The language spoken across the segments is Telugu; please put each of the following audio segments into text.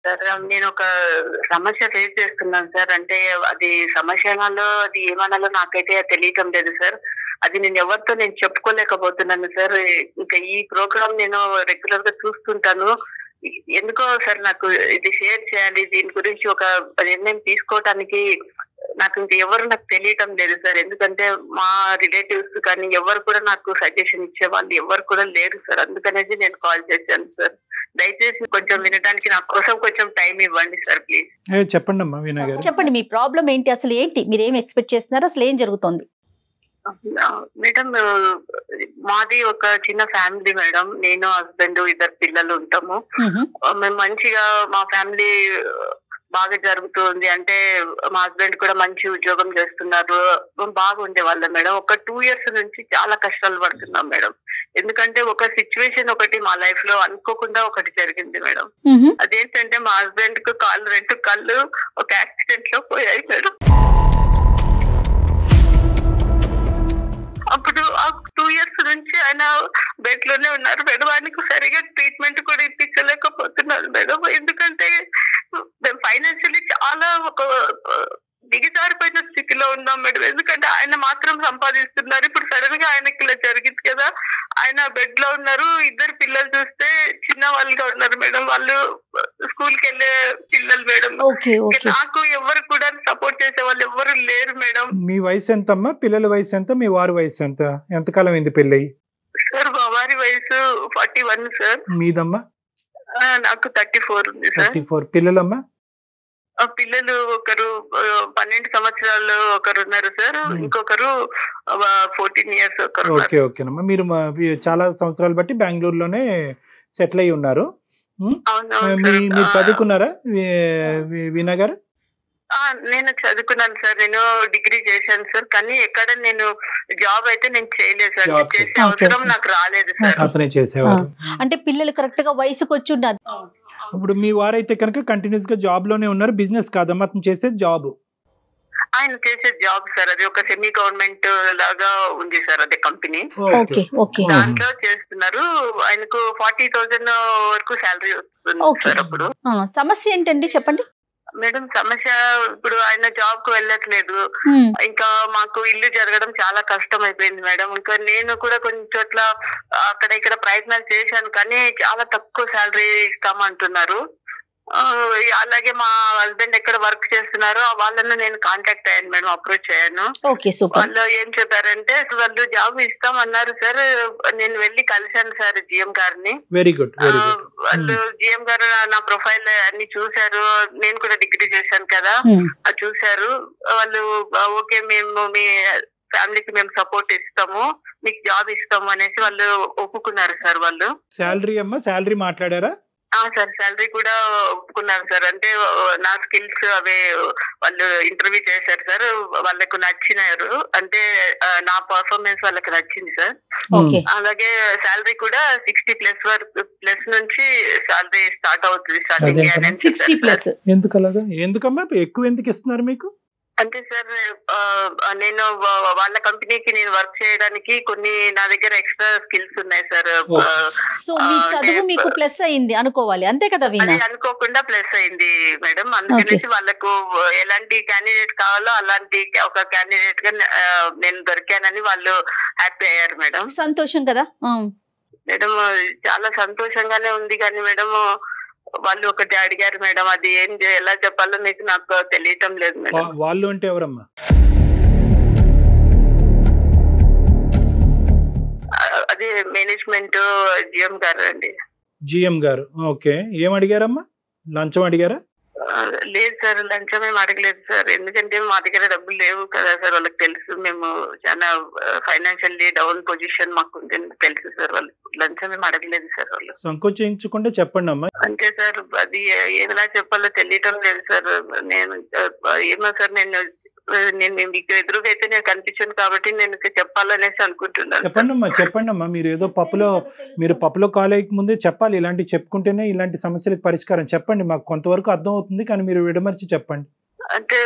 సార్ నేను ఒక సమస్య ఫేస్ చేస్తున్నాను సార్. అంటే అది సమస్య అనాలో అది ఏమనాలో నాకైతే తెలియటం లేదు సార్. అది నేను ఎవరితో చెప్పుకోలేకపోతున్నాను సార్. ఇంకా ఈ ప్రోగ్రామ్ నేను రెగ్యులర్ గా చూస్తుంటాను. ఎందుకో సార్ నాకు ఇది షేర్ చేయాలి, దీని గురించి ఒక నిర్ణయం తీసుకోవటానికి నాకు ఇంకా ఎవరు నాకు తెలియటం లేదు సార్. ఎందుకంటే మా రిలేటివ్స్ కానీ ఎవరు కూడా నాకు సజెషన్ ఇచ్చే వాళ్ళు ఎవరు కూడా లేరు సార్. అందుకనేసి నేను కాల్ చేశాను సార్. దయచేసి కొంచెం వినడానికి నా కోసం కొంచెం టైం ఇవ్వండి సార్ ప్లీజ్. చెప్పండి అమ్మా వీణా గారు. చెప్పండి మీ ప్రాబ్లం ఏంటి, అసలు ఏంటి, మీరు ఏం ఎక్స్పెక్ట్ చేస్తున్నారు, అసలు ఏం జరుగుతుంది? మేడం మాది ఒక చిన్న ఫ్యామిలీ మేడం. నేను హస్బెండ్ ఇద్దరు పిల్లలు ఉంటాము. మేము మంచిగా మా ఫ్యామిలీ బాగా జరుగుతుంది. అంటే మా హస్బెండ్ కూడా మంచి ఉద్యోగం చేస్తున్నారు. బాగుండే వాళ్ళం మేడం. ఒక 2 years నుంచి చాలా కష్టాలు పడుతున్నాం మేడం. ఎందుకంటే ఒక సిచ్యువేషన్ ఒకటి మా లైఫ్ లో అనుకోకుండా ఒకటి జరిగింది మేడం. అదేంటంటే మా హస్బెండ్ కు రెండు కళ్ళు ఒక యాక్సిడెంట్ లో పోయాయి మేడం. అప్పుడు 2 years నుంచి ఆయన బెడ్ లోనే ఉన్నారు మేడం. ఆయనకు సరిగా ట్రీట్మెంట్ కూడా ఇప్పించలేకపోతున్నారు మేడం. ఎందుకంటే మేము ఫైనాన్షియల్లీ చాలా ఒక దిగజారిపోయిన స్థితిలో ఉన్నాం మేడం. ఎందుకంటే ఆయన మాత్రం సంపాదిస్తున్నారు. ఇప్పుడు సడన్ గా ఆయనకి ఇలా జరిగింది కదా, ఆయన బెడ్ లో ఉన్నారు. ఇద్దరు పిల్లలు చూస్తే చిన్న వాళ్ళుగా ఉన్నారు మేడం. వాళ్ళు స్కూల్ కి వెళ్ళే పిల్లలు మేడం. నాకు ఎవరు కూడా సపోర్ట్ చేసే వాళ్ళు ఎవరు లేరు మేడం. మీ వయసు ఎంతమ్మా? పిల్లల వయసు ఎంత? మీ వారి వయసు ఎంత? ఎంతకాలం అయింది పెళ్ళి? సార్ మా వారి వయసు 41 సార్. మీదమ్మా? నాకు 34 ఉంది సార్. 34. పిల్లలమ్మా? పిల్లలు ఒకరు 12 సంవత్సరాలు ఒకరు ఉన్నారు సార్. ఇంకొకరు 14 years ఒకరు. ఓకే ఓకేనమ్మా. మీరు చాలా సంవత్సరాలు బట్టి బెంగళూరులోనే సెటిల్ అయ్యి ఉన్నారు. మీరు చదువుకున్నారా వీణా గారు? నేను చదువుకున్నాను సార్. నేను డిగ్రీ చేశాను సార్. కానీ ఎక్కడ నేను జాబ్ అయితే నేను చేయలేదు సార్. చేసే అవసరం నాకు రాలేదు సార్. అతనే చేసేవారు. అంటే పిల్లలు కరెక్ట్ గా వయసుకు వచ్చి ఉన్నారు. ఇప్పుడు మీ వారైతే కనుక కంటిన్యూస్ గా జాబ్ లోనే ఉన్నారు. బిజినెస్ కాదమ్మా అతను చేసే జాబ్. ఆయన చేసే జాబ్ సార్ అది ఒక సెమీ గవర్నమెంట్ లాగా ఉంది సార్. అదే కంపెనీ. దాంట్లో చేస్తున్నారు. ఆయనకు 40,000 వరకు శాలరీ వస్తుంది సార్. అప్పుడు సమస్య ఏంటండి చెప్పండి మేడం. సమస్య ఇప్పుడు ఆయన జాబ్ కు వెళ్ళట్లేదు. ఇంకా మాకు ఇల్లు జరగడం చాలా కష్టం అయిపోయింది మేడం. ఇంకా నేను కూడా కొన్ని చోట్ల అక్కడ ఇక్కడ ప్రయత్నాలు చేశాను కానీ చాలా తక్కువ శాలరీ ఇస్తామంటున్నారు. అలాగే మా హస్బెండ్ ఎక్కడ వర్క్ చేస్తున్నారో వాళ్ళను నేను కాంటాక్ట్ అయ్యాను మేడం, అప్రోచ్ అయ్యాను. వాళ్ళు ఏం చెప్పారంటే వాళ్ళు జాబ్ ఇస్తామన్నారు సార్. నేను వెళ్ళి కలిశాను సార్ జిఎం గారిని. Very good. వాళ్ళు జిఎం గారు నా ప్రొఫైల్ అన్ని చూసారు. నేను కూడా డిగ్రీ చేశాను కదా, అది చూసారు. వాళ్ళు ఓకే మేము మీ ఫ్యామిలీకి మేము సపోర్ట్ ఇస్తాము, మీకు జాబ్ ఇస్తాము అనేసి వాళ్ళు ఒప్పుకున్నారు సార్. వాళ్ళు శాలరీ అమ్మా శాలరీ మాట్లాడారా? సార్ శాలరీ కూడా ఒప్పుకున్నారు సార్. అంటే నా స్కిల్స్ అవే వాళ్ళు ఇంటర్వ్యూ చేశారు సార్. వాళ్ళకు నచ్చినారు. అంటే నా పర్ఫార్మెన్స్ వాళ్ళకి నచ్చింది సార్. అలాగే శాలరీ కూడా 60+ వరకు ప్లస్ నుంచి శాలరీ స్టార్ట్ అవుతుంది. ఎందుకమ్మా ఎక్కువ ఎందుకు ఇస్తున్నారు మీకు? అంటే సార్ నేను వాళ్ళ కంపెనీకి నేను వర్క్ చేయడానికి కొన్ని నా దగ్గర ఎక్స్ట్రా స్కిల్స్ ఉన్నాయి సార్. సో మీ చదువు మీకు ప్లస్ అయింది అనుకోవాలి, అంతే కదా? అది అనుకోకుండా ప్లస్ అయింది మేడం. అందుకనేసి వాళ్ళకు ఎలాంటి క్యాండిడేట్ కావాలో అలాంటి ఒక క్యాండిడేట్ గా నేను దొరికానని వాళ్ళు హ్యాపీ అయ్యారు మేడం. సంతోషం కదా మేడం? చాలా సంతోషంగానే ఉంది కానీ మేడం వాళ్ళు ఒకటి అడిగారు మేడం. అది ఎలా చెప్పాలో మీకు నాకు తెలియటం లేదు మేడం. వాళ్ళు అంటే ఎవరమ్మా? అదే మేనేజ్మెంట్ జిఎం గారు అండి. జిఎం గారు. ఓకే. ఏం అడిగారమ్మా? లంచం అడిగారా? లేదు సార్, లంచం ఏం అడగలేదు సార్. ఎందుకంటే మా దగ్గర డబ్బులు లేవు కదా సార్. వాళ్ళకి తెలుసు మేము చాలా ఫైనాన్షియల్లీ డౌన్ పొజిషన్ మాకు ఉంది తెలుసు సార్. వాళ్ళు లంచం ఏం అడగలేదు సార్. వాళ్ళు సంకోచించకుండా చెప్పండి అమ్మా. అంతే సార్. అది ఏదైనా చెప్పాలో తెలియటం లేదు సార్. నేను ఏమో సార్ నేను మీకు ఎదురుగా అయితే నేను కనిపించాను కాబట్టి నేను చెప్పాలనేసి అనుకుంటున్నాను. చెప్పండి అమ్మా. మీరు పప్పులో కాలేజీకి ముందే చెప్పాలి. ఇలాంటివి చెప్పుకుంటేనే ఇలాంటి సమస్యలకు పరిష్కారం. చెప్పండి, మాకు కొంతవరకు అర్థం అవుతుంది కానీ మీరు విడమర్చి చెప్పండి. అంటే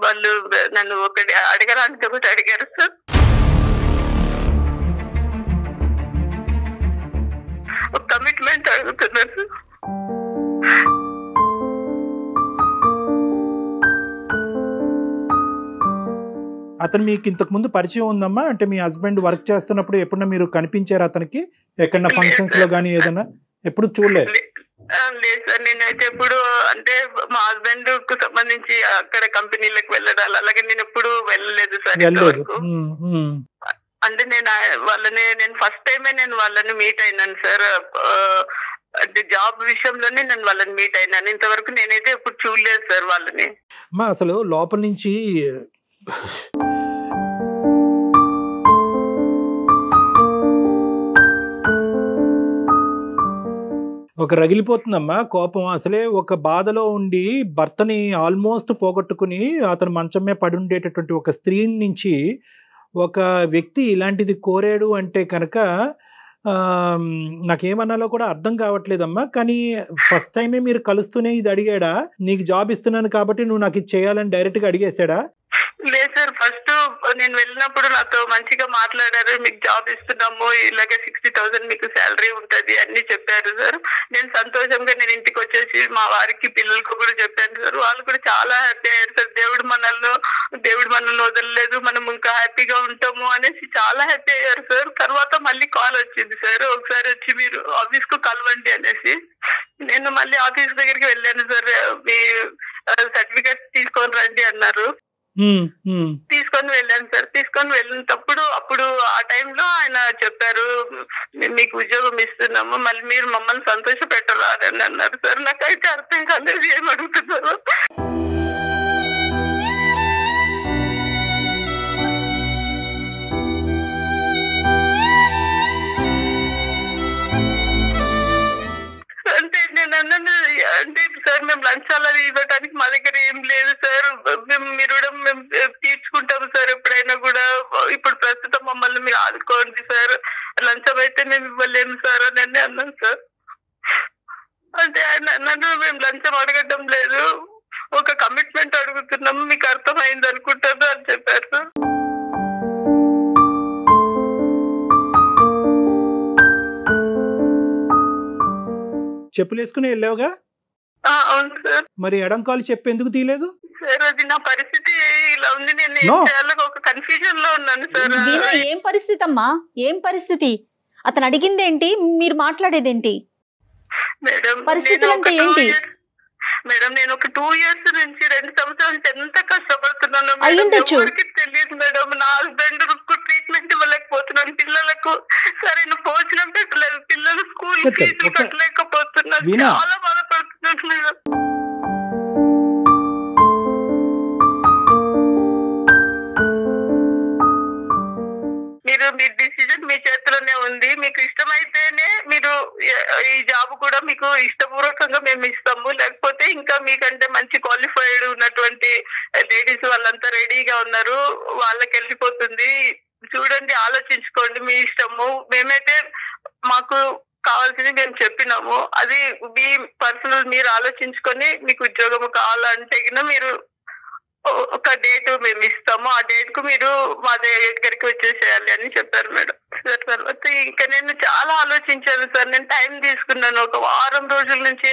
వాళ్ళు నన్ను ఒకటి అడగడానికి ఒకటి అడిగారు సార్. కమిట్మెంట్ అడుగుతున్నారు. అతను మీకు ఇంతకు ముందు పరిచయం ఉందమ్మా? అంటే మీ హస్బెండ్ వర్క్ చేస్తున్నప్పుడు ఎప్పుడన్నా మీరు కనిపించారు అతనికి ఎక్కడన్నా ఫంక్షన్స్ లో కానీ ఏదైనా? ఎప్పుడు చూడలేదు? లేదు సార్, నేనైతే ఎప్పుడు అంటే మా హస్బెండ్ కు సంబంధించి అక్కడ కంపెనీలకు వెళ్ళడాలి అలాగే నేను ఎప్పుడు వెళ్ళలేదు సార్ ఇంతవరకు. అంటే నేను ఫస్ట్ టైమే నేను వాళ్ళని మీట్ అయినాను సార్. అంటే జాబ్ విషయంలోనే నేను వాళ్ళని మీట్ అయినాను. ఇంతవరకు నేనైతే ఎప్పుడు చూడలేదు సార్ వాళ్ళని. అమ్మా అసలు లోపల నుంచి ఒక రగిలిపోతుందమ్మా కోపం. అసలే ఒక బాధలో ఉండి భర్తని ఆల్మోస్ట్ పోగొట్టుకుని అతను మంచం మీద పడి ఉండేటటువంటి ఒక స్త్రీ నుంచి ఒక వ్యక్తి ఇలాంటిది కోరాడు అంటే కనుక నాకేమన్నాలో కూడా అర్థం కావట్లేదమ్మా. కానీ ఫస్ట్ టైమే మీరు కలుస్తూనే ఇది అడిగాడా? నీకు జాబ్ ఇస్తున్నాను కాబట్టి నువ్వు నాకు ఇది చేయాలని డైరెక్ట్ గా అడిగేశాడా? లేదు సార్, ఫస్ట్ నేను వెళ్ళినప్పుడు నాతో మంచిగా మాట్లాడారు. మీకు జాబ్ ఇస్తున్నాము, ఇలాగే 60,000 మీకు శాలరీ ఉంటది అన్ని చెప్పారు సార్. నేను సంతోషంగా నేను ఇంటికి వచ్చేసి మా వారికి పిల్లలకు కూడా చెప్పాను సార్. వాళ్ళు కూడా చాలా హ్యాపీ అయ్యారు సార్. దేవుడు మనల్ని వదలలేదు, మనం ఇంకా హ్యాపీగా ఉంటాము అనేసి చాలా హ్యాపీ అయ్యారు సార్. తర్వాత మళ్ళీ కాల్ వచ్చింది సార్, ఒకసారి వచ్చి మీరు ఆఫీస్ కు కలవండి అనేసి. నేను మళ్ళీ ఆఫీస్ దగ్గరికి వెళ్ళాను సార్. మీ సర్టిఫికేట్ తీసుకొని రండి అన్నారు. తీసుకొని వెళ్ళాను సార్. తీసుకొని వెళ్ళినప్పుడు అప్పుడు ఆ టైంలో ఆయన చెప్పారు, మీకు ఉద్యోగం ఇస్తున్నాము, మళ్ళీ మీరు మమ్మల్ని సంతోష పెట్టరా అని అన్నారు సార్. నాకైతే అర్థం కాలేదు ఏం అడుగుతున్నారు. అంటే నేను అన్నాను, అంటే సార్ మేము లంచాలు అవి ఇవ్వడానికి మా దగ్గర ఏం లేదు సార్, మేము తీర్చుకుంటాము సార్ ఎప్పుడైనా కూడా. ఇప్పుడు ప్రస్తుతం మమ్మల్ని మీరు ఆదుకోండి సార్, లంచం అయితే మేము ఇవ్వలేము సార్ అని అన్నాను సార్. అంటే ఆయన అన్నాను, మేము లంచం అడగడం లేదు, ఒక కమిట్మెంట్ అడుగుతున్నాము, మీకు అర్థమైంది అనుకుంటాను అని చెప్పారు సార్. చెప్పులు వేసుకుని వెళ్ళావుగా? అవును సార్. మరి ఎడం కాలు చెప్పు ఎందుకు తీయలేదు సార్? అది నా పరిస్థితి ఇలా ఉంది, నేను ఏం చేయాలో ఒక కన్ఫ్యూజన్ లో ఉన్నాను సార్. ఏం పరిస్థితి అమ్మా? ఏం పరిస్థితి? అతను అడిగింది ఏంటి, మీరు మాట్లాడేది ఏంటి? మేడం పరిస్థితులు అంటే ఏంటి మేడం? నేను ఒక 2 years నుంచి 2 సంవత్సరాల నుంచి ఎంత కష్టపడుతున్నాను ఎవరికి తెలియదు మేడం. నా హస్బెండ్ ట్రీట్మెంట్ ఇవ్వలేకపోతున్నాను, పిల్లలకు సరైన భోజనం పెట్టలేదు, పిల్లలు స్కూల్ ఫీజులు కట్టలేకపోతున్నాను, చాలా బాధపడుతున్నాను మేడం. మీ డిసిజన్ మీ చేతిలోనే ఉంది. మీకు ఇష్టమైతేనే మీరు ఈ జాబ్ కూడా మీకు ఇష్టపూర్వకంగా మేము ఇస్తాము, లేకపోతే ఇంకా మీకంటే మంచి క్వాలిఫైడ్ ఉన్నటువంటి లేడీస్ వాళ్ళంతా రెడీగా ఉన్నారు, వాళ్ళకి వెళ్ళిపోతుంది. చూడండి, ఆలోచించుకోండి, మీ ఇష్టము. మేమైతే మాకు కావాల్సింది మేము చెప్పినాము, అది మీ పర్సనల్, మీరు ఆలోచించుకొని మీకు ఉద్యోగం కావాలంటే మీరు ఒక డేట్ మేము ఇస్తాము, ఆ డేట్ కు మీరు మా దగ్గరికి వచ్చేసేయాలి అని చెప్పారు మేడం. తర్వాత ఇంకా నేను చాలా ఆలోచించాను సార్. నేను టైం తీసుకున్నాను, ఒక వారం రోజుల నుంచి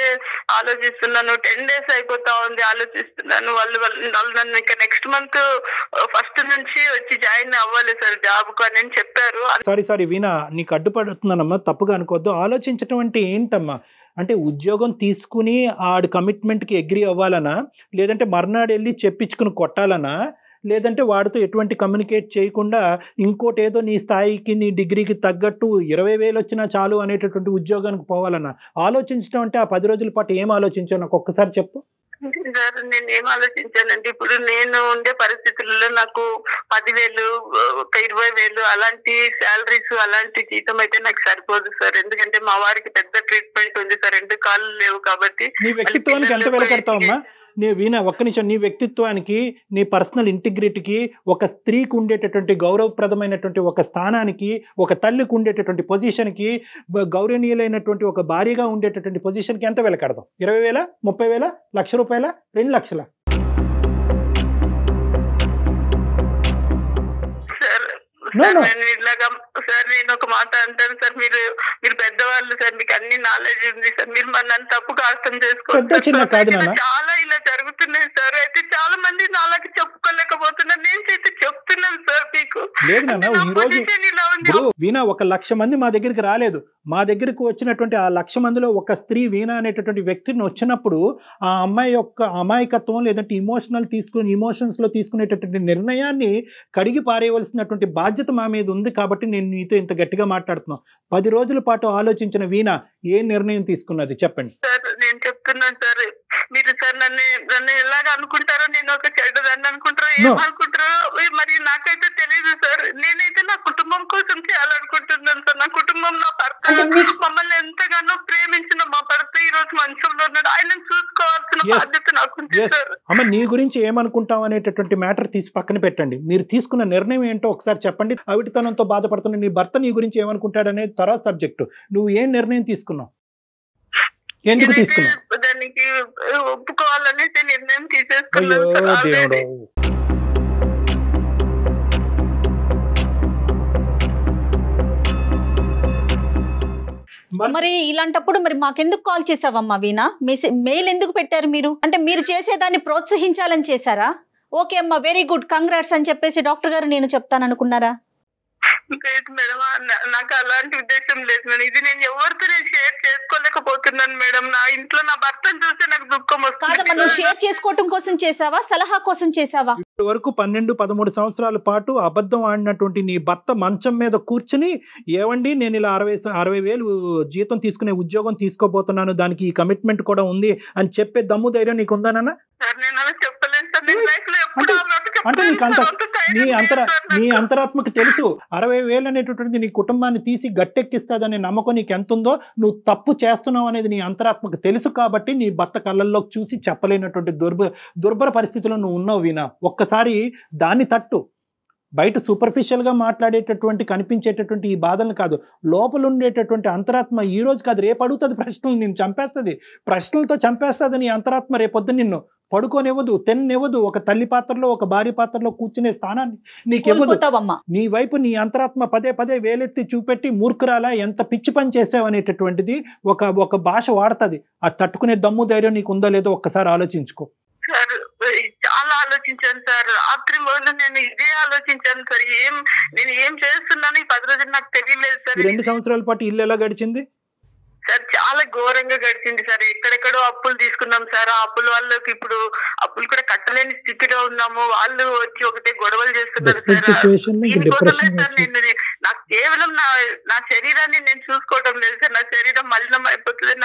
ఆలోచిస్తున్నాను. 10 days అయిపోతా ఉంది ఆలోచిస్తున్నాను. వాళ్ళు నన్ను ఇంకా నెక్స్ట్ మంత్ 1st నుంచి వచ్చి జాయిన్ అవ్వాలి సార్ జాబ్ కు అని చెప్పారు. సారీ వీణా, నీకు అడ్డుపడుతున్నానమ్మా, తప్పుగా అనుకోవద్దు. ఆలోచించటం అంటే ఏంటమ్మా? అంటే ఉద్యోగం తీసుకుని ఆడు కమిట్మెంట్కి అగ్రీ అవ్వాలనా, లేదంటే మర్నాడు వెళ్ళి చెప్పించుకుని కొట్టాలనా, లేదంటే వాడితో ఎటువంటి కమ్యూనికేట్ చేయకుండా ఇంకోటి ఏదో నీ స్థాయికి నీ డిగ్రీకి తగ్గట్టు 20,000 వచ్చినా చాలు అనేటటువంటి ఉద్యోగానికి పోవాలన్నా? ఆలోచించడం అంటే ఆ 10 రోజుల పాటు ఏం ఆలోచించావు నాకు ఒక్కసారి చెప్పు. సార్ నేను ఏం ఆలోచించానంటే, ఇప్పుడు నేను ఉండే పరిస్థితుల్లో నాకు 10,000 ఒక 20,000 అలాంటి శాలరీస్ అలాంటి జీతం అయితే నాకు సరిపోదు సార్. ఎందుకంటే మా వారికి పెద్ద ట్రీట్మెంట్ ఉంది సార్, 2 కాళ్ళు లేవు కాబట్టి. నీ వ్యక్తిత్వానికి ఎంత వెలకడతావమ్మా? వీణా ఒక్క నిమిషం, నీ వ్యక్తిత్వానికి, నీ పర్సనల్ ఇంటిగ్రిటీకి, ఒక స్త్రీకి ఉండేటటువంటి గౌరవప్రదమైనటువంటి ఒక స్థానానికి, ఒక తల్లికి ఉండేటటువంటి పొజిషన్కి, గౌరవనీయులైనటువంటి ఒక భార్యగా ఉండేటటువంటి పొజిషన్కి ఎంత వెలకడతాం? 20,000, 30,000, ₹1,00,000, 2 లక్షల? సార్ నేను ఒక మాట అంటాను సార్, మీరు పెద్దవాళ్ళు సార్, మీకు అన్ని నాలెడ్జ్ ఉంది సార్, మీరు నన్ను తప్పుగా అర్థం చేసుకోవచ్చు. చాలా ఇలా జరుగుతున్నాయి సార్. అయితే చాలా మంది నాలాగా చెప్పుకోలేకపోతున్నారు. నేను అయితే చెప్తున్నాను చెప్తున్నాను సార్ మీకు. లేదు నాన్న, ఈ రోజు ఇప్పుడు వీణా 1,00,000 మంది మా దగ్గరికి రాలేదు. మా దగ్గరకు వచ్చినటువంటి ఆ 1,00,000 మందిలో ఒక స్త్రీ వీణా అనేటటువంటి వ్యక్తిని వచ్చినప్పుడు ఆ అమ్మాయి యొక్క అమాయకత్వం లేదంటే ఇమోషన్స్ లో తీసుకునేటటువంటి నిర్ణయాన్ని కడిగి పారేయవలసినటువంటి బాధ్యత మా మీద ఉంది. కాబట్టి నేను నీతో ఇంత గట్టిగా మాట్లాడుతున్నాను. 10 రోజుల పాటు ఆలోచించిన వీణా ఏ నిర్ణయం తీసుకున్నది చెప్పండి సార్. నేను చెప్తున్నాను సార్, మీరు సార్ నన్ను ఎలాగ అనుకుంటారో, నేను ఒక చెడ్డదాన్ని అనుకుంటారో, ఏమనుకుంటారో మరి నాకైతే తెలియదు సార్. నేనైతే నా కుటుంబం కోసం చేయాలనుకుంటున్నాను సార్. నా కుటుంబం, నా భర్త మమ్మల్ని ఎంతగానో ప్రేమించిన మా భర్త ఈ రోజు మంచంలో ఉన్నాడు. ఆయన చూసుకోవాల్సిన బాధ్యత నాకుంది సార్. అమ్మ, నీ గురించి ఏమనుకుంటావు అనేటటువంటి మ్యాటర్ తీసి పక్కన పెట్టండి. మీరు తీసుకున్న నిర్ణయం ఏంటో ఒకసారి చెప్పండి. అవిటితనంతో బాధపడుతున్న నీ భర్త నీ గురించి ఏమనుకుంటాడు అనేది తర్వాత సబ్జెక్టు. నువ్వు ఏం నిర్ణయం తీసుకున్నావు, ఎందుకు తీసుకున్నావు? దానికి ఒప్పుకోవాలనేసి నిర్ణయం తీసేసుకున్నాను. మరి ఇలాంటప్పుడు మరి మాకెందుకు కాల్ చేసావమ్మా వీణా? మెయిల్ ఎందుకు పెట్టారు మీరు? అంటే మీరు చేసేదాన్ని ప్రోత్సహించాలని చేశారా? ఓకే అమ్మా, వెరీ గుడ్, కంగ్రాట్స్ అని చెప్పేసి డాక్టర్ గారు నేను చెప్తాను అనుకున్నారా? లేదు మేడం, నాకు అలాంటి ఉద్దేశం లేదు మేడం. ఇది నేను ఎవరితో షేర్ చేసుకోలేకపోతున్నాను మేడం. నా ఇంట్లో నా భర్తను చూస్తే నాకు దుఃఖం వస్తుంది. కాదమ్మా, నువ్వు షేర్ చేసుకోవటం కోసం చేసావా, సలహా కోసం చేసావా? ఇప్పటి వరకు 12-13 సంవత్సరాల పాటు అబద్ధం ఆడినటువంటి నీ భర్త మంచం మీద కూర్చుని, ఏవండి నేను ఇలా 60,000 జీతం తీసుకునే ఉద్యోగం తీసుకోబోతున్నాను, దానికి ఈ కమిట్మెంట్ కూడా ఉంది అని చెప్పే దమ్ము ధైర్యం నీకు ఉందా నాన్న? నేను అలా చెప్పలేను సార్. నేను లైఫ్ లో అంటే నీ అంతరాత్మకు తెలుసు 60,000 అనేటటువంటి నీ కుటుంబాన్ని తీసి గట్టెక్కిస్తాదనే నమ్మకం నీకు ఎంత ఉందో, నువ్వు తప్పు చేస్తున్నావు అనేది నీ అంతరాత్మకు తెలుసు. కాబట్టి నీ భర్త కళ్ళల్లోకి చూసి చెప్పలేనటువంటి దుర్భర పరిస్థితిలో నువ్వు ఉన్నావు వీణా. ఒక్కసారి దాన్ని తట్టు. బయట సూపర్ఫిషియల్గా మాట్లాడేటటువంటి కనిపించేటటువంటి ఈ బాధలను కాదు, లోపల ఉండేటటువంటి అంతరాత్మ ఈ రోజు కాదు రేపు అడుగుతుంది ప్రశ్నలు, నిన్ను చంపేస్తుంది, ప్రశ్నలతో చంపేస్తుంది నీ అంతరాత్మ. రేపొద్దు నిన్ను పడుకోనివ్వదు, తెన్నివ్వదు, ఒక తల్లి పాత్రలో ఒక భార్య పాత్రలో కూర్చునే స్థానాన్ని నీకెవ్వదు. నీ వైపు నీ అంతరాత్మ పదే పదే వేలెత్తి చూపెట్టి మూర్ఖురాలా ఎంత పిచ్చి పని చేసావు అనేటటువంటిది ఒక భాష వాడుతుంది. అది తట్టుకునే దమ్ము ధైర్యం నీకు ఉందో లేదో ఒక్కసారి ఆలోచించుకో. సార్ చాలా ఆలోచించాను సార్. రాత్రి మొదలు నేను ఇదే ఆలోచించాను సార్. నేను ఏం చేస్తున్నాను ఈ 10 రోజులు నాకు తెలియలేదు సార్. 2 సంవత్సరాల పాటు ఇల్లు ఎలా గడిచింది సార్? చాలా ఘోరంగా గడిచింది సార్. ఎక్కడెక్కడో అప్పులు తీసుకున్నాం సార్. ఆ అప్పుల వాళ్ళకి ఇప్పుడు అప్పులు కూడా కట్టలేని స్థితిలో ఉన్నాము. వాళ్ళు వచ్చి ఒకటే గొడవలు చేస్తున్నారు సార్. దీనికోసమే సార్ నాకు కేవలం నా శరీరాన్ని నేను చూసుకోవడం లేదు సార్. నా శరీరం మలినం అయిపోతుంది.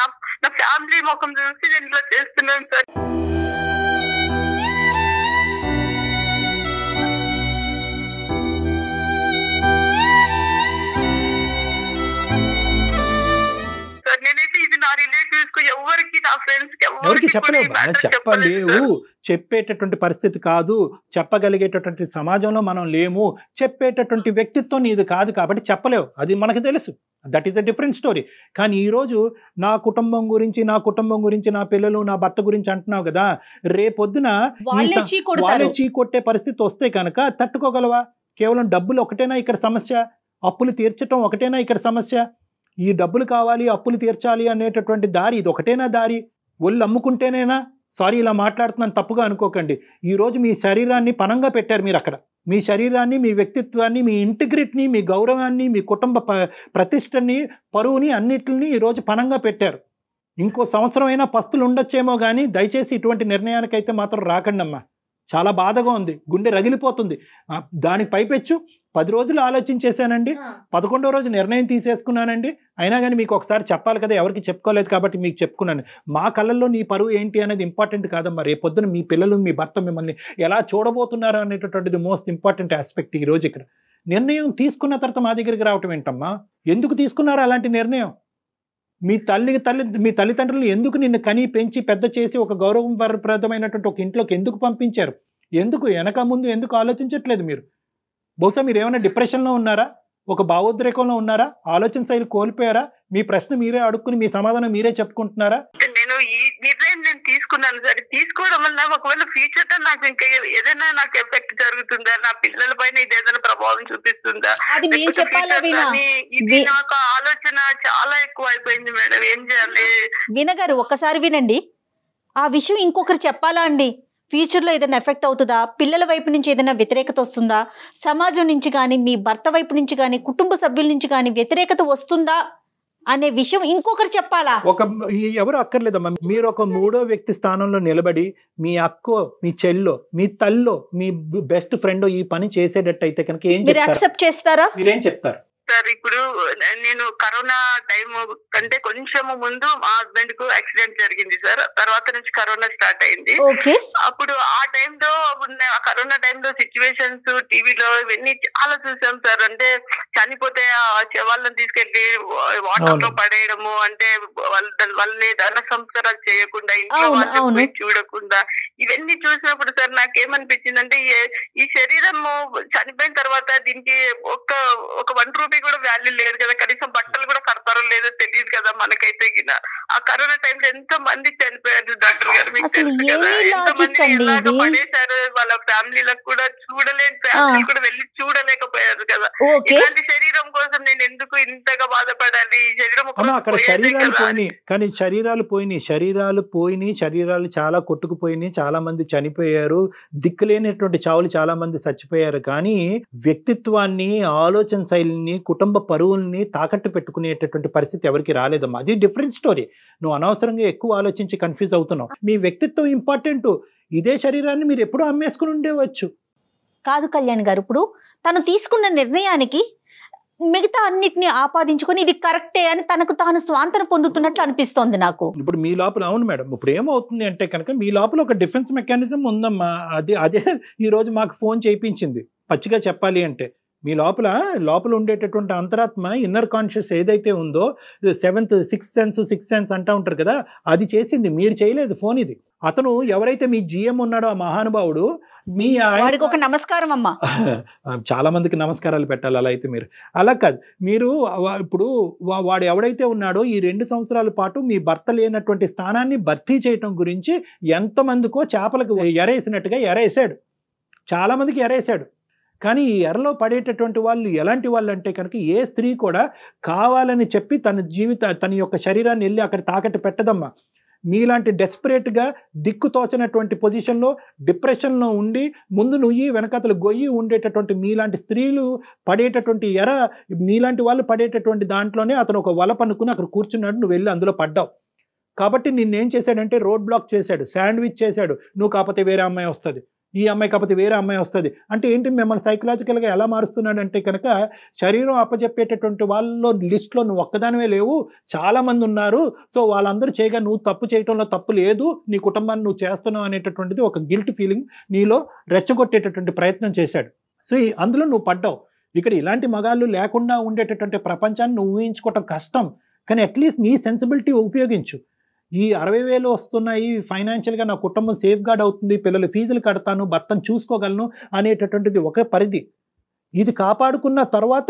నా ఫ్యామిలీ ముఖం చూసి నేను ఇట్లా చేస్తున్నాను సార్. నేనైతే ఇది నా రిలేటివ్స్ కు ఎవరికి, నా ఫ్రెండ్స్ కి ఎవరికి చెప్పలేవు. చెప్పేటటువంటి పరిస్థితి కాదు, చెప్పగలిగేటటువంటి సమాజంలో మనం లేము, చెప్పేటటువంటి వ్యక్తిత్వం నీది కాదు కాబట్టి చెప్పలేవు. అది మనకు తెలుసు. That is a different story. కానీ ఈరోజు నా కుటుంబం గురించి నా పిల్లలు నా భర్త గురించి అంటున్నావు కదా, రేపొద్దున వాళ్ళే చీకొట్టే పరిస్థితి వస్తే కనుక తట్టుకోగలవా? కేవలం డబ్బులు ఒకటేనా ఇక్కడ సమస్య? అప్పులు తీర్చడం ఒకటేనా ఇక్కడ సమస్య? ఈ డబ్బులు కావాలి, అప్పులు తీర్చాలి అనేటటువంటి దారి ఇది ఒకటేనా దారి? ఒళ్ళు అమ్ముకుంటేనేనా? సారీ ఇలా మాట్లాడుతున్నాను, తప్పుగా అనుకోకండి. ఈరోజు మీ శరీరాన్ని పణంగా పెట్టారు మీరు అక్కడ. మీ శరీరాన్ని, మీ వ్యక్తిత్వాన్ని, మీ ఇంటిగ్రిటీని, మీ గౌరవాన్ని, మీ కుటుంబ ప్రతిష్టని, పరువుని అన్నిటిని ఈరోజు పణంగా పెట్టారు. ఇంకో సంవత్సరమైనా పస్తులు ఉండొచ్చేమో కానీ దయచేసి ఇటువంటి నిర్ణయానికైతే మాత్రం రాకండి అమ్మా. చాలా బాధగా ఉంది, గుండె రగిలిపోతుంది. దానికి పైపెచ్చు 10 రోజులు ఆలోచించేశానండి, 11వ రోజు నిర్ణయం తీసేసుకున్నానండి. అయినా కానీ మీకు ఒకసారి చెప్పాలి కదా, ఎవరికి చెప్పుకోలేదు కాబట్టి మీకు చెప్పుకున్నాను. మా కళ్ళల్లో నీ పరువు ఏంటి అనేది ఇంపార్టెంట్ కాదమ్మా. రేపొద్దున మీ పిల్లలు, మీ భర్త మిమ్మల్ని ఎలా చూడబోతున్నారు అనేటటువంటిది మోస్ట్ ఇంపార్టెంట్ ఆస్పెక్ట్. ఈరోజు ఇక్కడ నిర్ణయం తీసుకున్న తర్వాత మా దగ్గరికి రావటం ఏంటమ్మా? ఎందుకు తీసుకున్నారు అలాంటి నిర్ణయం? మీ తల్లిదండ్రులు ఎందుకు నిన్ను కని పెంచి పెద్ద చేసి ఒక గౌరవప్రదమైనటువంటి ఒక ఇంట్లోకి ఎందుకు పంపించారు? ఎందుకు వెనక ముందు ఎందుకు ఆలోచించట్లేదు మీరు? బహుశా మీరు ఏమైనా డిప్రెషన్లో ఉన్నారా? ఒక భావోద్రేకంలో ఉన్నారా? ఆలోచన శైలి కోల్పోయారా? మీ ప్రశ్న మీరే అడుక్కుని మీ సమాధానం మీరే చెప్పుకుంటున్నారా? నేను ఈ నిర్ణయం తీసుకున్నాను సార్. తీసుకోవడం వల్ల ఒకవేళ ఫ్యూచర్ లో నాకు ఇంకా ఏదైనా నాకు ఎఫెక్ట్ జరుగుతుందా? నా పిల్లల పైన ఇది ఏదైనా ప్రభావం చూపిస్తుందా? ఇది నాకు ఆలోచన చాలా ఎక్కువ అయిపోయింది మేడం. ఏం చేయాలి? వినగారు ఒక్కసారి వినండి. ఆ విషయం ఇంకొకరు చెప్పాలా అండి? ఫ్యూచర్లో ఏదైనా ఎఫెక్ట్ అవుతుందా, పిల్లల వైపు నుంచి ఏదైనా వ్యతిరేకత వస్తుందా, సమాజం నుంచి కానీ మీ భర్త వైపు నుంచి కానీ కుటుంబ సభ్యుల నుంచి కానీ వ్యతిరేకత వస్తుందా అనే విషయం ఇంకొకరు చెప్పాలా? ఎవరు అక్కర్లేదమ్మా. మీరు ఒక మూడో వ్యక్తి స్థానంలో నిలబడి మీ అక్కో, మీ చెల్లో, మీ తల్లో, మీ బెస్ట్ ఫ్రెండ్ ఈ పని చేసేటట్టయితే కనుక ఏం మీరు యాక్సెప్ట్ చేస్తారా? మీరేం చెప్తారు? సార్ ఇప్పుడు నేను కరోనా టైం కంటే కొంచెం ముందు మా హస్బెండ్ కు యాక్సిడెంట్ జరిగింది సార్. తర్వాత నుంచి కరోనా స్టార్ట్ అయింది. అప్పుడు ఆ టైంలో కరోనా టైంలో సిచ్యువేషన్స్ టీవీలో ఇవన్నీ చాలా చూసాం సార్. అంటే చనిపోతే ఆ శవాలను తీసుకెళ్లి వాటర్ లో పడేయడము, అంటే వాళ్ళని ధన సంస్కారాలు చేయకుండా ఇంట్లో వాళ్ళని చూడకుండా ఇవన్నీ చూసినప్పుడు సార్ నాకేమనిపించిందంటే ఈ శరీరము చనిపోయిన తర్వాత దీనికి ఒక 1 రూపీ కూడా వాల్యూ లేదు కదా, కనీసం బట్టలు కూడా కడతారో లేదో తెలియదు కదా మనకైతే. ఆ కరోనా టైంలో ఎంతో మంది చనిపోయారు డాక్టర్ గారు, మీకు తెలుసు కదా. ఎంతో మంది ఎలాగ పడేశారు, వాళ్ళ ఫ్యామిలీలకు కూడా ఫ్యామిలీ కూడా వెళ్ళి చూడలేకపోయారు కదా. ఇలాంటి శరీరం కోసం నేను ఎందుకు ఇంతగా బాధపడాలి? ఈ శరీరం అక్కడ శరీరాలు పోయినాయి, కానీ శరీరాలు పోయినాయి, శరీరాలు చాలా కొట్టుకుపోయినాయి, చాలా మంది చనిపోయారు, దిక్కులేనటువంటి చావులు చాలా మంది చచ్చిపోయారు. కానీ వ్యక్తిత్వాన్ని, ఆలోచన శైలిని, కుటుంబ పరువుల్ని తాకట్టు పెట్టుకునేటటువంటి పరిస్థితి ఎవరికి రాలేదమ్మా. అది డిఫరెంట్ స్టోరీ. నువ్వు అనవసరంగా ఎక్కువ ఆలోచించి కన్ఫ్యూజ్ అవుతున్నావు. మీ వ్యక్తిత్వం ఇంపార్టెంట్. ఇదే శరీరాన్ని మీరు ఎప్పుడూ అమ్మేసుకుని ఉండేవచ్చు. కాదు కళ్యాణ్ గారు, ఇప్పుడు తను తీసుకున్న నిర్ణయానికి మిగతా అన్నిటిని ఆపాదించుకొని ఇది కరెక్టే అని తనకు తాను స్వాంతన పొందుతున్నట్లు అనిపిస్తోంది నాకు. ఇప్పుడు మీ లోపల, అవును మేడం, ఇప్పుడు ఏమవుతుంది అంటే కనుక మీ లోపల ఒక డిఫెన్స్ మెకానిజం ఉందమ్మా. అదే ఈరోజు మాకు ఫోన్ చేయించింది. పచ్చిగా చెప్పాలి అంటే మీ లోపల ఉండేటటువంటి అంతరాత్మ, ఇన్నర్ కాన్షియస్ ఏదైతే ఉందో, 6th సెన్స్ అంటూ ఉంటారు కదా, అది చేసింది, మీరు చేయలేదు ఫోన్. ఇది అతను ఎవరైతే మీ జిఎం ఉన్నాడో ఆ మహానుభావుడు, వాడికి ఒక నమస్కారం అమ్మా. చాలా మందికి నమస్కారాలు పెట్టాలి. అలా అయితే అలా కాదు. మీరు ఇప్పుడు వాడు ఎవడైతే ఉన్నాడో ఈ 2 సంవత్సరాల పాటు మీ భర్త లేనటువంటి స్థానాన్ని భర్తీ చేయటం గురించి ఎంతమందికో చేపలకు ఎరేసినట్టుగా ఎరేసాడు, చాలా మందికి ఎరేసాడు. కానీ ఈ ఎరలో పడేటటువంటి వాళ్ళు ఎలాంటి వాళ్ళు అంటే కనుక ఏ స్త్రీ కూడా కావాలని చెప్పి తన యొక్క శరీరాన్ని వెళ్ళి అక్కడ తాకట్టు పెట్టదమ్మా. మీలాంటి డెస్పరేట్గా దిక్కుతోచనటువంటి పొజిషన్లో, డిప్రెషన్లో ఉండి ముందు నుయ్యి వెనకతలు గొయ్యి ఉండేటటువంటి మీలాంటి స్త్రీలు పడేటటువంటి ఎర, మీలాంటి వాళ్ళు పడేటటువంటి దాంట్లోనే అతను ఒక వల పనుకుని అక్కడ కూర్చున్నాడు, నువ్వు వెళ్ళి అందులో పడ్డావు. కాబట్టి నిన్నేం చేశాడంటే రోడ్ బ్లాక్ చేశాడు, శాండ్విచ్ చేశాడు. నువ్వు కాకపోతే వేరే అమ్మాయి వస్తుంది, ఈ అమ్మాయి కాకపోతే వేరే అమ్మాయి వస్తుంది అంటే ఏంటి, మిమ్మల్ని సైకలాజికల్గా ఎలా మారుస్తున్నాడు అంటే కనుక శరీరం అప్పచెప్పేటటువంటి వాళ్ళలో లిస్ట్లో నువ్వు ఒక్కదానివే లేవు, చాలామంది ఉన్నారు. సో వాళ్ళందరూ చేయగా నువ్వు తప్పు చేయడంలో తప్పు లేదు, నీ కుటుంబాన్ని నువ్వు చేస్తున్నావు అనేటటువంటిది ఒక గిల్ట్ ఫీలింగ్ నీలో రెచ్చగొట్టేటటువంటి ప్రయత్నం చేశాడు. సో అందులో నువ్వు పడ్డావు. ఇక్కడ ఇలాంటి మగాళ్ళు లేకుండా ఉండేటటువంటి ప్రపంచాన్ని నువ్వు ఊహించుకోవటం కష్టం. కానీ అట్లీస్ట్ నీ సెన్సిబిలిటీ ఉపయోగించు. ఈ 60,000 వస్తున్నాయి, ఫైనాన్షియల్గా నా కుటుంబం సేఫ్ గార్డ్ అవుతుంది, పిల్లల ఫీజులు కడతాను, భర్తను చూసుకోగలను అనేటటువంటిది ఒక పరిధి. ఇది కాపాడుకున్న తర్వాత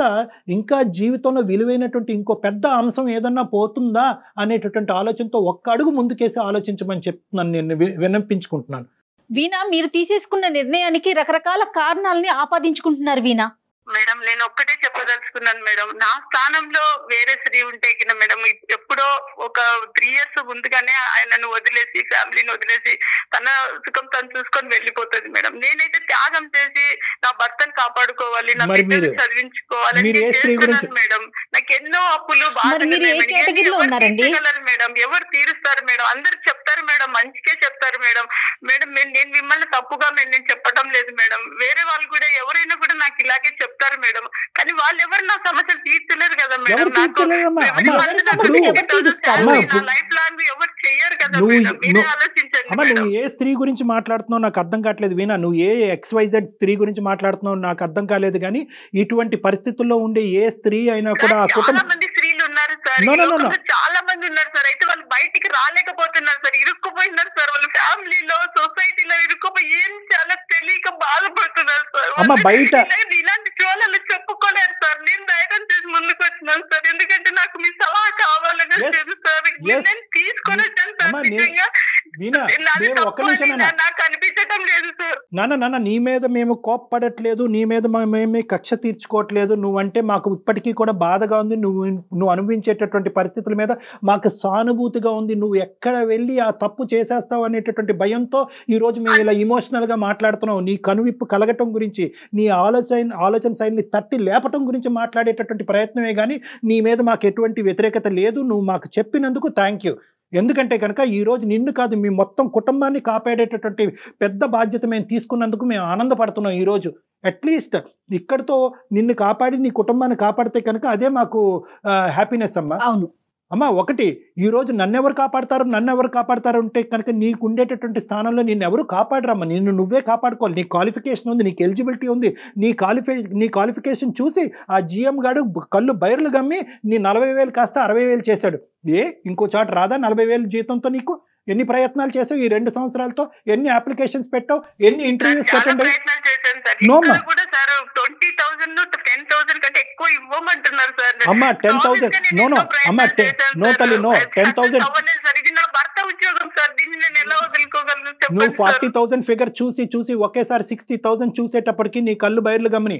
ఇంకా జీవితంలో విలువైనటువంటి ఇంకో పెద్ద అంశం ఏదన్నా పోతుందా అనేటటువంటి ఆలోచనతో ఒక్క అడుగు ముందుకేసి ఆలోచించమని చెప్తున్నాను, నేను విన్నపించుకుంటున్నాను. వీణా, మీరు తీసేసుకున్న నిర్ణయానికి రకరకాల కారణాలని ఆపాదించుకుంటున్నారు వీణా. మేడం నేను ఒక్కటే చెప్పదలుచుకున్నాను మేడం, నా స్థానంలో వేరే స్త్రీ ఉంటే కింద మేడం ఎప్పుడో ఒక 3 years ముందుగానే ఆయనను వదిలేసి, ఫ్యామిలీని వదిలేసి తన సుఖం తను చూసుకొని వెళ్ళిపోతుంది మేడం. నేనైతే త్యాగం చేసి నా భర్తను కాపాడుకోవాలి, నా బిడ్డను చదివించుకోవాలని చేస్తున్నాను మేడం. నాకు ఎన్నో అప్పులు బాధలు మేడం, ఎవరు తీరుస్తారు మేడం? అందరు చెప్తారు మేడం, మంచిగా చెప్తారు మేడం. మేడం నేను మిమ్మల్ని తప్పుగా నేను చెప్పటం లేదు మేడం, వేరే వాళ్ళు కూడా ఎవరైనా కూడా నాకు ఇలాగే చెప్తారు మేడం. కానీ వాళ్ళు ఎవరు నా సమస్యలు తీర్చలేరు కదా మేడం. నాకు లైఫ్ లాంగ్ ఎవరు చెయ్యరు కదా మేడం. మీరే ఆలోచించండి. నువ్వు ఏ స్త్రీ గురించి మాట్లాడుతున్నావు నాకు అర్థం కావట్లేదు వీణా. నువ్వు ఏ XYZ స్త్రీ గురించి మాట్లాడుతున్నావు నాకు అర్థం కాలేదు. కానీ ఇటువంటి పరిస్థితుల్లో ఉండే ఏ స్త్రీ అయినా కూడా చాలా మంది స్త్రీలు ఉన్నారు సార్, చాలా మంది ఉన్నారు సార్. అయితే వాళ్ళు బయటికి రాలేకపోతున్నారు సార్, ఇరుక్కుపోయినారు సార్, వాళ్ళ ఫ్యామిలీలో, సొసైటీలో ఇరుక్కుపోయి ఏం చాలా తెలియక బాధపడుతున్నారు సార్. బయట ఇలాంటి చోళలు చెప్పుకోలేరు సార్. నేను ధైర్యం చేసి ముందుకు వచ్చినాను సార్, ఎందుకంటే నాకు మీ సలహా కావాలని సార్. నేను తీసుకొని వచ్చాను సార్. నిజంగా వీణా నాది మేము ఒక్క తప్పు అని నిమిషం నాకు అనిపించటం లేదు సార్. నాన్న నీ మీద మేము కోప్పడట్లేదు, నీ మీద మేమే కక్ష తీర్చుకోవట్లేదు. నువ్వంటే మాకు ఇప్పటికీ కూడా బాధగా ఉంది. నువ్వు అనుభవించేటటువంటి పరిస్థితుల మీద మాకు సానుభూతిగా ఉంది. నువ్వు ఎక్కడ వెళ్ళి ఆ తప్పు చేసేస్తావు అనేటటువంటి భయంతో ఈరోజు మేము ఇలా ఇమోషనల్గా మాట్లాడుతున్నావు. నీ కనువిప్పు కలగటం గురించి, నీ ఆలోచన శైలిని తట్టి లేపటం గురించి మాట్లాడేటటువంటి ప్రయత్నమే కానీ నీ మీద మాకు ఎటువంటి వ్యతిరేకత లేదు. నువ్వు మాకు చెప్పినందుకు థ్యాంక్ యూ. ఎందుకంటే కనుక ఈరోజు నిన్ను కాదు, మీ మొత్తం కుటుంబాన్ని కాపాడేటటువంటి పెద్ద బాధ్యత మేము తీసుకున్నందుకు మేము ఆనందపడుతున్నాం. ఈరోజు అట్లీస్ట్ ఇక్కడితో నిన్ను కాపాడి నీ కుటుంబాన్ని కాపాడితే కనుక అదే మాకు హ్యాపీనెస్ అమ్మా. అవును అమ్మా, ఒకటి ఈరోజు నన్నెవరు కాపాడతారు అంటే కనుక నీకు ఉండేటటువంటి స్థానంలో నిన్ను ఎవరు కాపాడరమ్మా. నిన్ను నువ్వే కాపాడుకోవాలి. నీ క్వాలిఫికేషన్ ఉంది, నీకు ఎలిజిబిలిటీ ఉంది. నీ క్వాలిఫికేషన్ చూసి ఆ జిఎం గాడు కళ్ళు బైర్లు గమ్మి నీ 40,000 కాస్త 60,000 చేశాడు. ఇంకో చోట రాదా 40,000 జీతంతో? నీకు ఎన్ని ప్రయత్నాలు చేసావు ఈ 2 సంవత్సరాలతో? ఎన్ని అప్లికేషన్స్ పెట్టావు? ఎన్ని ఇంటర్వ్యూస్ అటెండ్ అయ్యావు? 10,000 కంటే ఎక్కువ ఇవ్వమంటున్నారు సార్. అమ్మా 10,000 అమ్మా నో తల్లి నో 10,000 భర్త ఉద్యోగం సార్. దీన్ని నేను ఎలా వదులుకోగలను? నువ్వు 40,000 ఫిగర్ చూసి ఒకేసారి 60,000 చూసేటప్పటికి నీ కళ్ళు బయర్లు గమని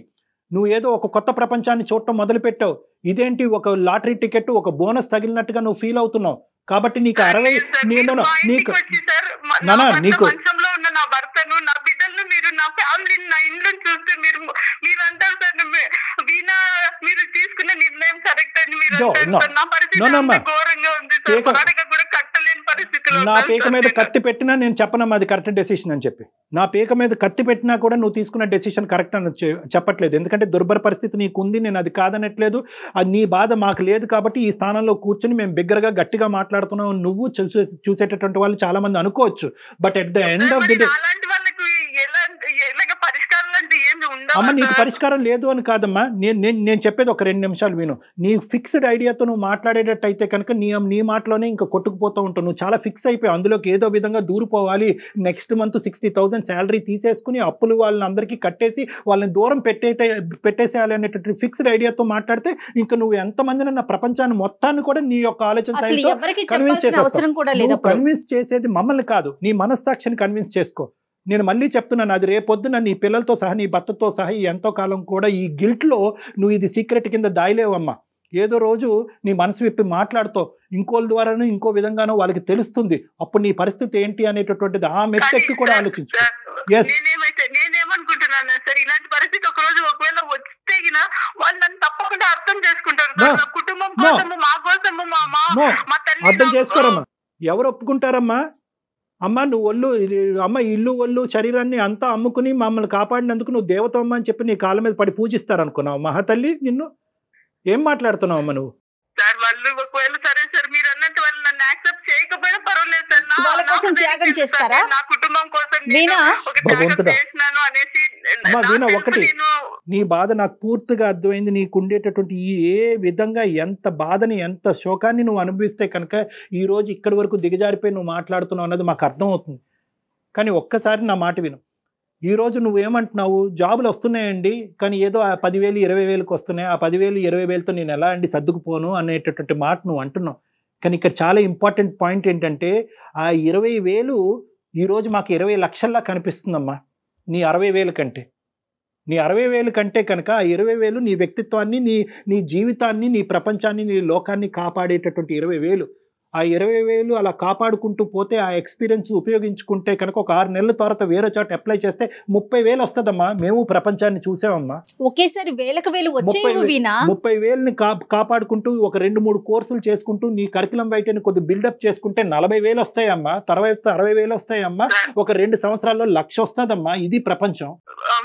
నువ్వు ఏదో ఒక కొత్త ప్రపంచాన్ని చూడటం మొదలు పెట్టావు. ఇదేంటి ఒక లాటరీ టికెట్, ఒక బోనస్ తగిలినట్టుగా నువ్వు ఫీల్ అవుతున్నావు. కాబట్టి నీకు 60 నీకు నీకు నా భర్తను, నా బిడ్డలను, మీరు నా ఫ్యామిలీని, నా ఇండ్లను చూస్తే మీరు అంటారు సార్ మీరు తీసుకున్న నిర్ణయం కరెక్ట్ అని మీరు అంటారు. నా పరిస్థితి ఘోరంగా ఉంది సార్. కూడా కట్టలేని పరిస్థితిలో. నా పీక మీద కత్తి పెట్టినా నేను చెప్పనమ్మా అది కరెక్ట్ డెసిషన్ అని చెప్పి. నా పీక మీద కత్తి పెట్టినా కూడా నువ్వు తీసుకున్న డెసిషన్ కరెక్ట్ అని చెప్పట్లేదు. ఎందుకంటే దుర్భర పరిస్థితి నీకు ఉంది, నేను అది కాదనట్లేదు. అది నీ బాధ మాకు లేదు కాబట్టి ఈ స్థానంలో కూర్చొని మేము బిగ్గరగా గట్టిగా మాట్లాడుతున్నావు. నువ్వు చూసేటటువంటి వాళ్ళు చాలా మంది అనుకోవచ్చు. But at the end of the day అమ్మ నీకు పరిష్కారం లేదు అని కాదమ్మా. నేను చెప్పేది ఒక 2 నిమిషాలు విను. నీ ఫిక్స్డ్ ఐడియాతో నువ్వు మాట్లాడేటట్టయితే కనుక నీ మాటలోనే ఇంకా కొట్టుకుపోతూ ఉంటావు. నువ్వు చాలా ఫిక్స్ అయిపోయి అందులోకి ఏదో విధంగా దూరిపోవాలి. నెక్స్ట్ మంత్ 60,000 శాలరీ తీసేసుకుని అప్పులు వాళ్ళని అందరికీ కట్టేసి వాళ్ళని దూరం పెట్టేసేయాలి అనేటటువంటి ఫిక్స్డ్ ఐడియాతో మాట్లాడితే ఇంకా నువ్వు ఎంతమందిని నా ప్రపంచాన్ని మొత్తాన్ని కూడా నీ యొక్క ఆలోచన కన్విన్స్ చేసేది మమ్మల్ని కాదు, నీ మనస్సాక్షిని కన్విన్స్ చేసుకో. నేను మళ్ళీ చెప్తున్నాను, అది రేపొద్దున నీ పిల్లలతో సహా, నీ భర్తతో సహా ఎంతో కాలం కూడా ఈ గిల్ట్లో నువ్వు ఇది సీక్రెట్ కింద దాయలేవమ్మా. ఏదో రోజు నీ మనసు విప్పి మాట్లాడుతూ ఇంకోళ్ళ ద్వారానో ఇంకో విధంగానో వాళ్ళకి తెలుస్తుంది. అప్పుడు నీ పరిస్థితి ఏంటి అనేటటువంటిది ఆ మెత్తెక్కి కూడా ఆలోచించు. నేనేమనుకుంటున్నాను సార్, ఇలాంటి పరిస్థితి ఒక రోజు ఒకవేళ వస్తే వాళ్ళు నన్ను తప్పకుండా అర్థం చేసుకుంటారు. కుటుంబం కోసము, మా కోసము, మా తల్లి అర్థం చేసుకోరమ్మా. ఎవరు ఒప్పుకుంటారమ్మా? అమ్మ నువ్వు ఇల్లు ఒళ్ళు శరీరాన్ని అంతా అమ్ముకుని మమ్మల్ని కాపాడినందుకు నువ్వు దేవతమ్మ అని చెప్పి నీ కాళ్ళ మీద పడి పూజిస్తారనుకున్నావు మహాతల్లి? నిన్ను ఏం మాట్లాడుతున్నావు అమ్మ నువ్వు? సార్ వాళ్ళు ఒకవేళ సరే సార్ మీరు అన్నట్టు వాళ్ళు నన్ను యాక్సెప్ట్ చేయకపోయినా పర్వాలేదు సార్. వాళ్ళ కోసం త్యాగం చేస్తారా? నా కుటుంబం కోసం చేసినాను అనేసి ఒకటి నీ బాధ నాకు పూర్తిగా అర్థమైంది. నీకు ఉండేటటువంటి ఏ విధంగా ఎంత బాధని ఎంత శోకాన్ని నువ్వు అనుభవిస్తే కనుక ఈరోజు ఇక్కడి వరకు దిగజారిపోయి నువ్వు మాట్లాడుతున్నావు అన్నది మాకు అర్థమవుతుంది. కానీ ఒక్కసారి నా మాట విను. ఈరోజు నువ్వేమంటున్నావు, జాబులు వస్తున్నాయండి కానీ ఏదో ఆ 10,000 20,000కి వస్తున్నాయి, ఆ 10,000 20,000తో నేను ఎలా అండి సర్దుకుపోను అనేటటువంటి మాట నువ్వు అంటున్నావు. కానీ ఇక్కడ చాలా ఇంపార్టెంట్ పాయింట్ ఏంటంటే ఆ 20,000 ఈరోజు మాకు 20 లక్షల్లా కనిపిస్తుందమ్మా. నీ 60,000 కంటే, నీ 60,000 కంటే కనుక ఆ 20,000 నీ వ్యక్తిత్వాన్ని, నీ జీవితాన్ని, నీ ప్రపంచాన్ని, నీ లోకాన్ని కాపాడేటటువంటి 20,000. ఆ 20,000 అలా కాపాడుకుంటూ పోతే ఆ ఎక్స్పీరియన్స్ ఉపయోగించుకుంటే కనుక ఒక 6 నెలల తర్వాత వేరే చోట అప్లై చేస్తే 30,000 వస్తుందమ్మా. మేము ప్రపంచాన్ని చూసామమ్మా. ఒకేసారి 30,000ని కాపాడుకుంటూ ఒక 2-3 కోర్సులు చేసుకుంటూ నీ కరికులం బయటని కొద్ది బిల్డప్ చేసుకుంటే 40,000 వస్తాయమ్మా. తర్వాత 60,000 వస్తాయమ్మా. ఒక 2 సంవత్సరాల్లో 1,00,000 వస్తుందమ్మా. ఇది ప్రపంచం.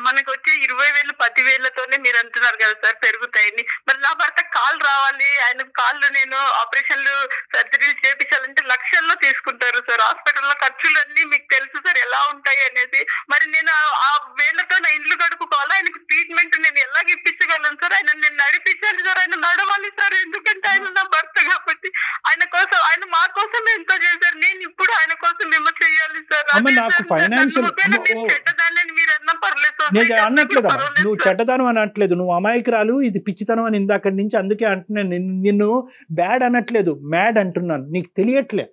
మనకు వచ్చే 20,000 10,000తోనే మీరు అంటున్నారు కదా సార్ పెరుగుతాయని. మరి నా భర్త కాళ్ళు రావాలి, ఆయన కాళ్ళు నేను ఆపరేషన్లు సర్జరీలు చేపించాలంటే లక్షల్లో తీసుకుంటారు సార్. హాస్పిటల్లో ఖర్చులు అన్ని మీకు తెలుసు సార్ ఎలా ఉంటాయి అనేది. మరి నేను ఆ వేళ్లతో నా ఇండ్లు గడుపుకోవాలి, ఆయనకు ట్రీట్మెంట్ నేను ఎలాగ ఇప్పించగలను సార్? ఆయన నేను నడిపించాలి సార్, ఆయన నడవాలి సార్. ఎందుకంటే ఆయన నా భర్త కాబట్టి. ఆయన కోసం, ఆయన మా కోసం ఎంతో చేశారు. నేను ఇప్పుడు ఆయన కోసం ఏమో చెయ్యాలి సార్. చెడ్డదాన్ని మీరు అన్నా పర్లేదు సార్. నేను అనట్లేదు, నువ్వు చెడ్డదనం అని అనట్లేదు, నువ్వు అమాయకురాలు, ఇది పిచ్చితనం అని ఇందాక నుంచి అందుకే అంటున్నాను. నిన్ను బ్యాడ్ అనట్లేదు, మ్యాడ్ అంటున్నాను. నీకు తెలియట్లే,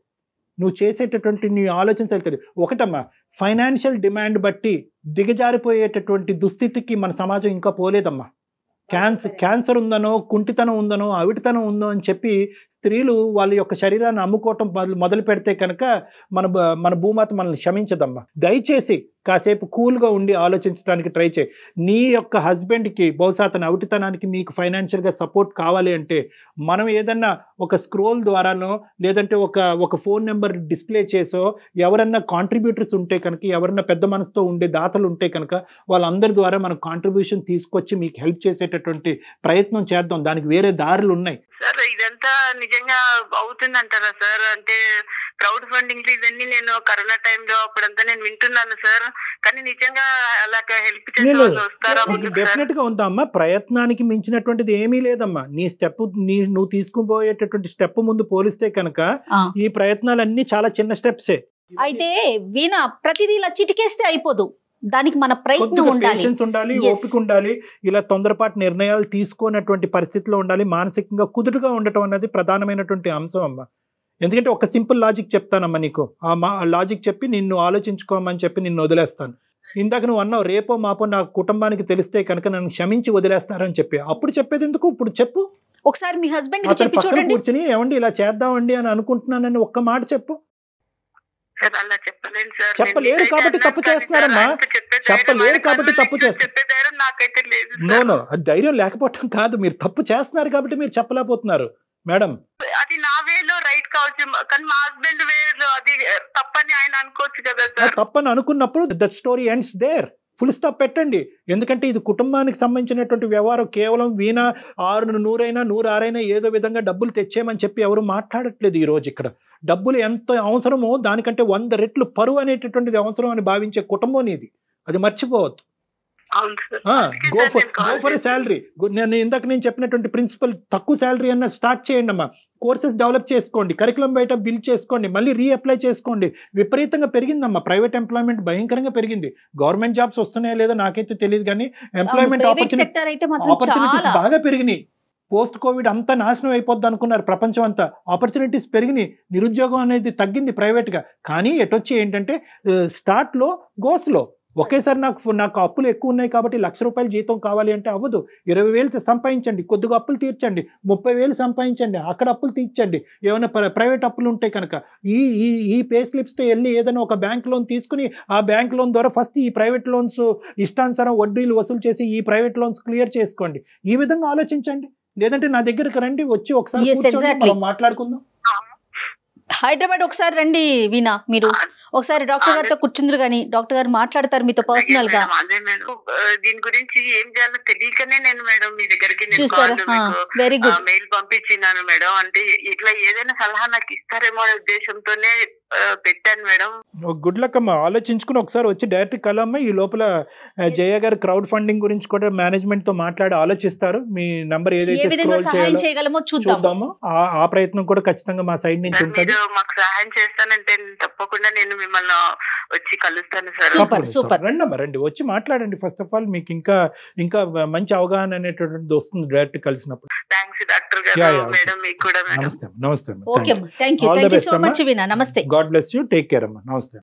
నువ్వు చేసేటటువంటి నీ ఆలోచన వెళ్తుంది. ఒకటమ్మా, ఫైనాన్షియల్ డిమాండ్ బట్టి దిగజారిపోయేటటువంటి దుస్థితికి మన సమాజం ఇంకా పోలేదమ్మా. క్యాన్సర్ ఉందనో, కుంటితనం ఉందనో, అవిటితనం ఉందో అని చెప్పి స్త్రీలు వాళ్ళ యొక్క శరీరాన్ని అమ్ముకోవటం మొదలు పెడితే కనుక మన భూమాత మనల్ని క్షమించదమ్మా. దయచేసి కాసేపు కూల్గా ఉండి ఆలోచించడానికి ట్రై చేయి. నీ యొక్క హస్బెండ్కి బహుశా అతని అవిటితనానికి మీకు ఫైనాన్షియల్గా సపోర్ట్ కావాలి అంటే మనం ఏదన్నా ఒక స్క్రోల్ ద్వారానో లేదంటే ఒక ఫోన్ నెంబర్ డిస్ప్లే చేసో ఎవరన్నా కాంట్రిబ్యూటర్స్ ఉంటే కనుక, ఎవరన్నా పెద్ద మనసుతో ఉండే దాతలు ఉంటే కనుక వాళ్ళందరి ద్వారా మనం కాంట్రిబ్యూషన్ తీసుకొచ్చి మీకు హెల్ప్ చేసేటటువంటి ప్రయత్నం చేద్దాం. దానికి వేరే దారులు ఉన్నాయి. సార్ ఇదంతా నిజంగా అవుతుందంటారా సార్? అంటే క్రౌడ్ ఫండింగ్ ఇవన్నీ నేను కరోనా టైంలో అప్పుడంతా నేను వింటున్నాను సార్, కానీ నిజంగా అలాగా హెల్ప్ చేసే వాళ్ళు వస్తారా? డెఫినెట్ గా ఉందమ్మా. ప్రయత్నానికి మించినటువంటిది ఏమీ లేదమ్మా. నీ స్టెప్ నువ్వు తీసుకుపోయేటటువంటి స్టెప్ ముందు పోలిస్తే కనుక ఈ ప్రయత్నాలన్నీ చాలా చిన్న స్టెప్సే. అయితే వీణా ప్రతిదీ ఇలా చిటికేస్తే అయిపోదు, దానికి మన ప్రయత్నం ఉండాలి, ఓపిక ఉండాలి. ఇలా తొందరపాటు నిర్ణయాలు తీసుకున్నటువంటి పరిస్థితిలో ఉండాలి. మానసికంగా కుదురుగా ఉండటం అన్నది ప్రధానమైనటువంటి అంశం అమ్మా. ఎందుకంటే ఒక సింపుల్ లాజిక్ చెప్తానమ్మా నీకు. ఆ లాజిక్ చెప్పి నిన్ను ఆలోచించుకోమని చెప్పి నిన్ను వదిలేస్తాను. ఇందాక నువ్వు అన్నావు రేపో మాపో నా కుటుంబానికి తెలిస్తే కనుక నన్ను క్షమించి వదిలేస్తారని చెప్పి. అప్పుడు చెప్పేది ఎందుకు? ఇప్పుడు చెప్పు. ఒకసారి మీ హస్బెండ్ కూర్చుని ఏమండి ఇలా చేద్దామండి అని అనుకుంటున్నానని ఒక్క మాట చెప్పు. చెప్పలేరు కాబట్టి తప్పు చేస్తున్నారమ్మా. చెప్పలేరు కాబట్టి తప్పు చేస్తున్నారు. నో, అది ధైర్యం లేకపోవటం కాదు, మీరు తప్పు చేస్తున్నారు కాబట్టి మీరు చెప్పలేకపోతున్నారు మేడం. అది నా వేలో రైట్ కావచ్చు, కానీ మా హస్బెండ్ వేలో అది తప్పని ఆయన అనుకోవచ్చు కదా సార్. తప్పని అనుకున్నప్పుడు that story ends there. Full stop పెట్టండి. ఎందుకంటే ఇది కుటుంబానికి సంబంధించినటువంటి వ్యవహారం. కేవలం వీణ 100 ఏదో విధంగా డబ్బులు తెచ్చేయమని చెప్పి ఎవరు మాట్లాడట్లేదు ఈ రోజు. ఇక్కడ డబ్బులు ఎంత అవసరమో దానికంటే 100 రెట్లు పరువు అనేటటువంటిది అవసరం అని భావించే కుటుంబం ఇది. అది మర్చిపోవద్దు. Go for salary. నేను ఇందాక నేను చెప్పినటువంటి ప్రిన్సిపల్, తక్కువ శాలరీ అన్న స్టార్ట్ చేయండి అమ్మా. కోర్సెస్ డెవలప్ చేసుకోండి, కరికులం బయట బిల్డ్ చేసుకోండి, మళ్ళీ రీఅప్లై చేసుకోండి. విపరీతంగా పెరిగిందమ్మా ప్రైవేట్ ఎంప్లాయ్మెంట్, భయంకరంగా పెరిగింది. గవర్నమెంట్ జాబ్స్ వస్తున్నాయో లేదో నాకైతే తెలియదు, కానీ ఎంప్లాయ్మెంట్ ఆపర్చునిటీస్ బాగా పెరిగినాయి. పోస్ట్ కోవిడ్ అంతా నాశనం అయిపోద్ది అనుకున్నారు ప్రపంచం అంతా. ఆపర్చునిటీస్ పెరిగినాయి, నిరుద్యోగం అనేది తగ్గింది ప్రైవేట్గా. కానీ ఎటొచ్చి ఏంటంటే స్టార్ట్లో గోస్లో ఒకేసారి నాకు అప్పులు ఎక్కువ ఉన్నాయి కాబట్టి ₹1,00,000 జీతం కావాలి అంటే అవ్వదు. 20,000 సంపాదించండి, కొద్దిగా అప్పులు తీర్చండి, 30,000 సంపాదించండి, అక్కడ అప్పులు తీర్చండి. ఏమైనా ప్రైవేట్ అప్పులు ఉంటాయి కనుక ఈ పే స్లిప్స్తో వెళ్ళి ఏదైనా ఒక బ్యాంక్ లోన్ తీసుకుని ఆ బ్యాంక్ లోన్ ద్వారా ఫస్ట్ ఈ ప్రైవేట్ లోన్స్ ఇష్టానుసారం వడ్డీలు వసూలు చేసి ఈ ప్రైవేట్ లోన్స్ క్లియర్ చేసుకోండి. ఈ విధంగా ఆలోచించండి. లేదంటే నా దగ్గరకు రండి, వచ్చి ఒకసారి మాట్లాడుకుందాం. హైదరాబాద్ ఒకసారి రండి వీణా, మీరు ఒకసారి డాక్టర్ గారితో కూర్చుందరు కానీ డాక్టర్ గారు మాట్లాడతారు మీతో పర్సనల్ గా. దీని గురించి ఏం చేయాలో తెలియకనే నేను మేడం మీ దగ్గరికి వెరీ గుడ్ మెయిల్ పంపించినాను మేడం. అంటే ఇట్లా ఏదైనా సలహా నాకు ఇస్తారేమో అనే ఉద్దేశంతోనే పెట్టాను మేడం. గుడ్ లక్ అమ్మా. ఆలోచించుకుని ఒకసారి వచ్చి డైరెక్ట్ కలమ్మా. ఈ లోపల జయ గారు క్రౌడ్ ఫండింగ్ గురించి కూడా మేనేజ్మెంట్ తో మాట్లాడి ఆలోచిస్తారు. మీ నంబర్ ఏదైతే సహాయం చేయగలమో చూద్దాము. ఆ ప్రయత్నం కూడా ఖచ్చితంగా మా సైడ్ నుంచి ఉంటుంది. మాకు సహాయం చేస్తానంటే తప్పకుండా నేను మిమ్మల్ని వచ్చి కలుస్తాను సార్. సూపర్. రండి వచ్చి మాట్లాడండి. ఫస్ట్ ఆఫ్ ఆల్ మీకు ఇంకా మంచి అవగాహన అనేటువంటిది వస్తుంది డైరెక్ట్ కలిసినప్పుడు. థ్యాంక్స్ డాక్టర్ గారు. మేడం మీకు కూడా. నమస్తే. Okay, thank you so much Veena. నమస్తే. God bless you. Take care, Amma. Namaste.